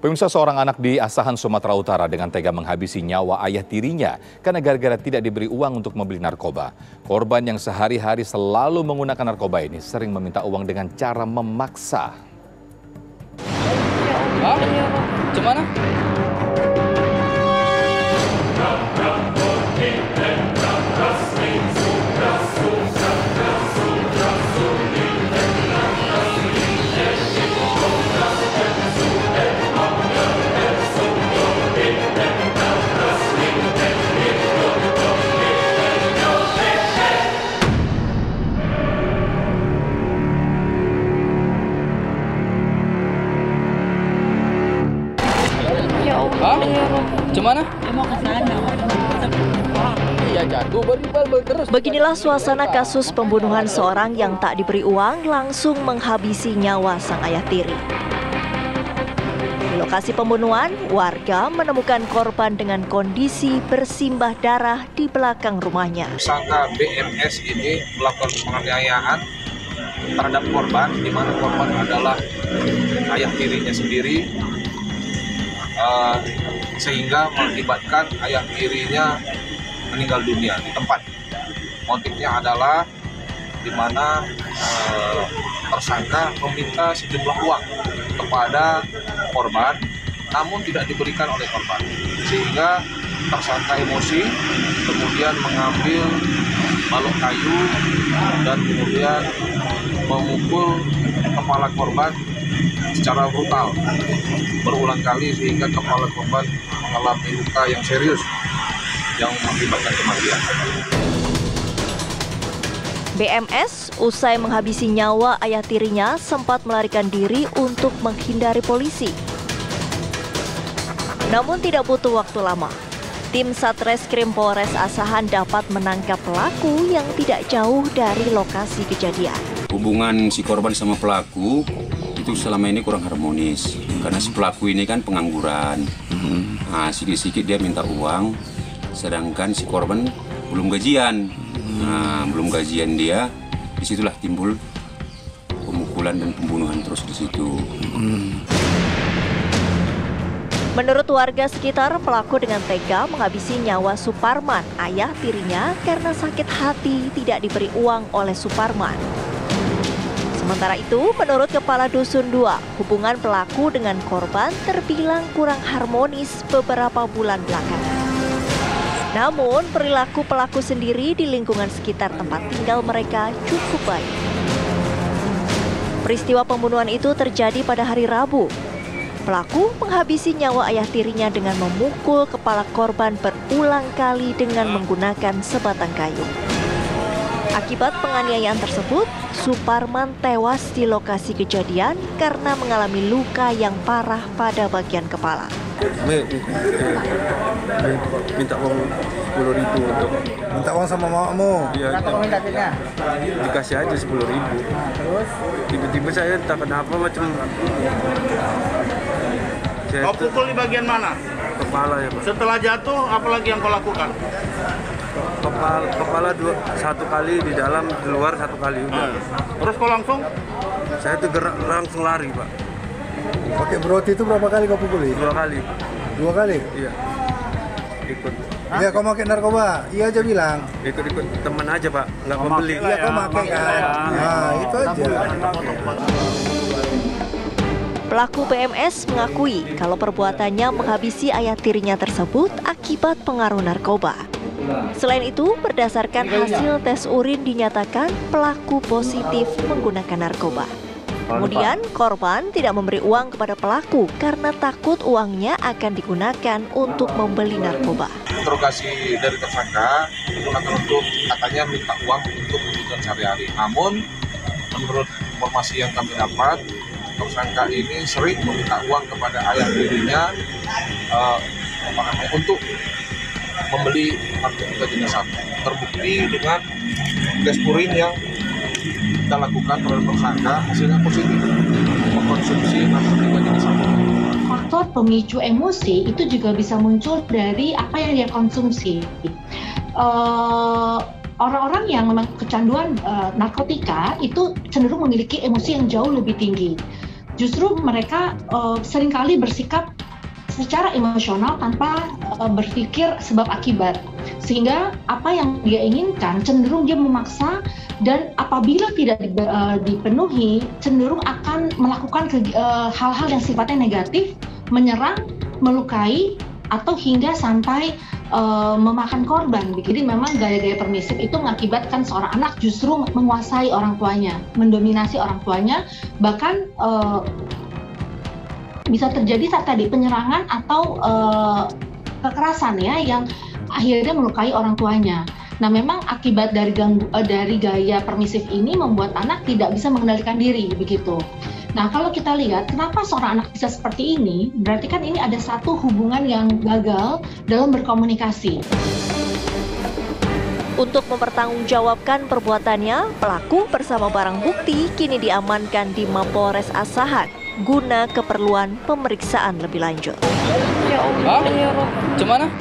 Pemirsa, seorang anak di Asahan, Sumatera Utara dengan tega menghabisi nyawa ayah tirinya karena gara-gara tidak diberi uang untuk membeli narkoba. Korban yang sehari-hari selalu menggunakan narkoba ini sering meminta uang dengan cara memaksa. Hah? Gimana? Hah? Gimana? Iya, jatuh beribal terus. Beginilah suasana kasus pembunuhan seorang yang tak diberi uang langsung menghabisi nyawa sang ayah tiri. Di lokasi pembunuhan, warga menemukan korban dengan kondisi bersimbah darah di belakang rumahnya. Tersangka BMS ini melakukan penganiayaan terhadap korban, di mana korban adalah ayah tirinya sendiri, sehingga mengakibatkan ayah tirinya meninggal dunia di tempat. Motifnya adalah di mana tersangka meminta sejumlah uang kepada korban, namun tidak diberikan oleh korban, sehingga tersangka emosi, kemudian mengambil balok kayu dan kemudian memukul kepala korban secara brutal berulang kali, sehingga kepala korban mengalami luka yang serius yang mengakibatkan kematian. BMS usai menghabisi nyawa ayah tirinya sempat melarikan diri untuk menghindari polisi. Namun tidak butuh waktu lama, tim Satreskrim Polres Asahan dapat menangkap pelaku yang tidak jauh dari lokasi kejadian. Hubungan si korban sama pelaku itu selama ini kurang harmonis, karena si pelaku ini kan pengangguran. Nah, sedikit-sedikit dia minta uang, sedangkan si korban belum gajian. Nah, belum gajian dia, disitulah timbul pemukulan dan pembunuhan terus di situ. Menurut warga sekitar, pelaku dengan tega menghabisi nyawa Suparman, ayah tirinya, karena sakit hati tidak diberi uang oleh Suparman. Sementara itu, menurut Kepala Dusun 2, hubungan pelaku dengan korban terbilang kurang harmonis beberapa bulan belakangan. Namun, perilaku pelaku sendiri di lingkungan sekitar tempat tinggal mereka cukup baik. Peristiwa pembunuhan itu terjadi pada hari Rabu. Pelaku menghabisi nyawa ayah tirinya dengan memukul kepala korban berulang kali dengan menggunakan sebatang kayu. Akibat penganiayaan tersebut, Suparman tewas di lokasi kejadian karena mengalami luka yang parah pada bagian kepala. Minta uang 10.000 untuk minta uang sama mamamu. Iya, dikasih aja 10.000. Terus Tiba-tiba saya entah kenapa macam kau pukul di bagian mana? Kepala ya, Pak. Setelah jatuh, apa lagi yang kau lakukan? Kepala satu kali di dalam, di luar satu kali udah. Terus kau langsung? Saya tuh langsung lari, Pak. Oke, berarti itu berapa kali kau pukuli? 2 kali. 2 kali? Iya. Ikut. Iya, kau pakai narkoba? Iya aja bilang. Ikut teman aja, Pak. Nggak membeli. Iya, kau pakai kan? Nah, itu aja. Pelaku PMS mengakui kalau perbuatannya menghabisi ayah tirinya tersebut akibat pengaruh narkoba. Selain itu, berdasarkan hasil tes urin dinyatakan pelaku positif menggunakan narkoba. Kemudian, korban tidak memberi uang kepada pelaku karena takut uangnya akan digunakan untuk membeli narkoba. Interogasi dari tersangka digunakan untuk katanya minta uang untuk kebutuhan sehari-hari. Namun, menurut informasi yang kami dapat, tersangka ini sering meminta uang kepada ayah tirinya untuk membeli narkotika jenis sabu. Terbukti dengan tes urin yang kita lakukan terhadap tersangka, hasilnya positif mengkonsumsi narkotika jenis sabu. Faktor pemicu emosi itu juga bisa muncul dari apa yang dia konsumsi. Orang-orang yang memang kecanduan narkotika itu cenderung memiliki emosi yang jauh lebih tinggi. justru mereka seringkali bersikap secara emosional tanpa berpikir sebab akibat, sehingga apa yang dia inginkan cenderung dia memaksa, dan apabila tidak dipenuhi cenderung akan melakukan hal-hal yang sifatnya negatif, menyerang, melukai, atau hingga sampai memakan korban. Jadi memang gaya-gaya permisif itu mengakibatkan seorang anak justru menguasai orang tuanya, mendominasi orang tuanya, bahkan bisa terjadi saat tadi penyerangan atau kekerasan ya, yang akhirnya melukai orang tuanya. Nah, memang akibat dari gaya permisif ini membuat anak tidak bisa mengendalikan diri begitu. Nah, kalau kita lihat kenapa seorang anak bisa seperti ini, berarti kan ini ada satu hubungan yang gagal dalam berkomunikasi. Untuk mempertanggungjawabkan perbuatannya, pelaku bersama barang bukti kini diamankan di Mapolres Asahan guna keperluan pemeriksaan lebih lanjut. Hah? Cemana?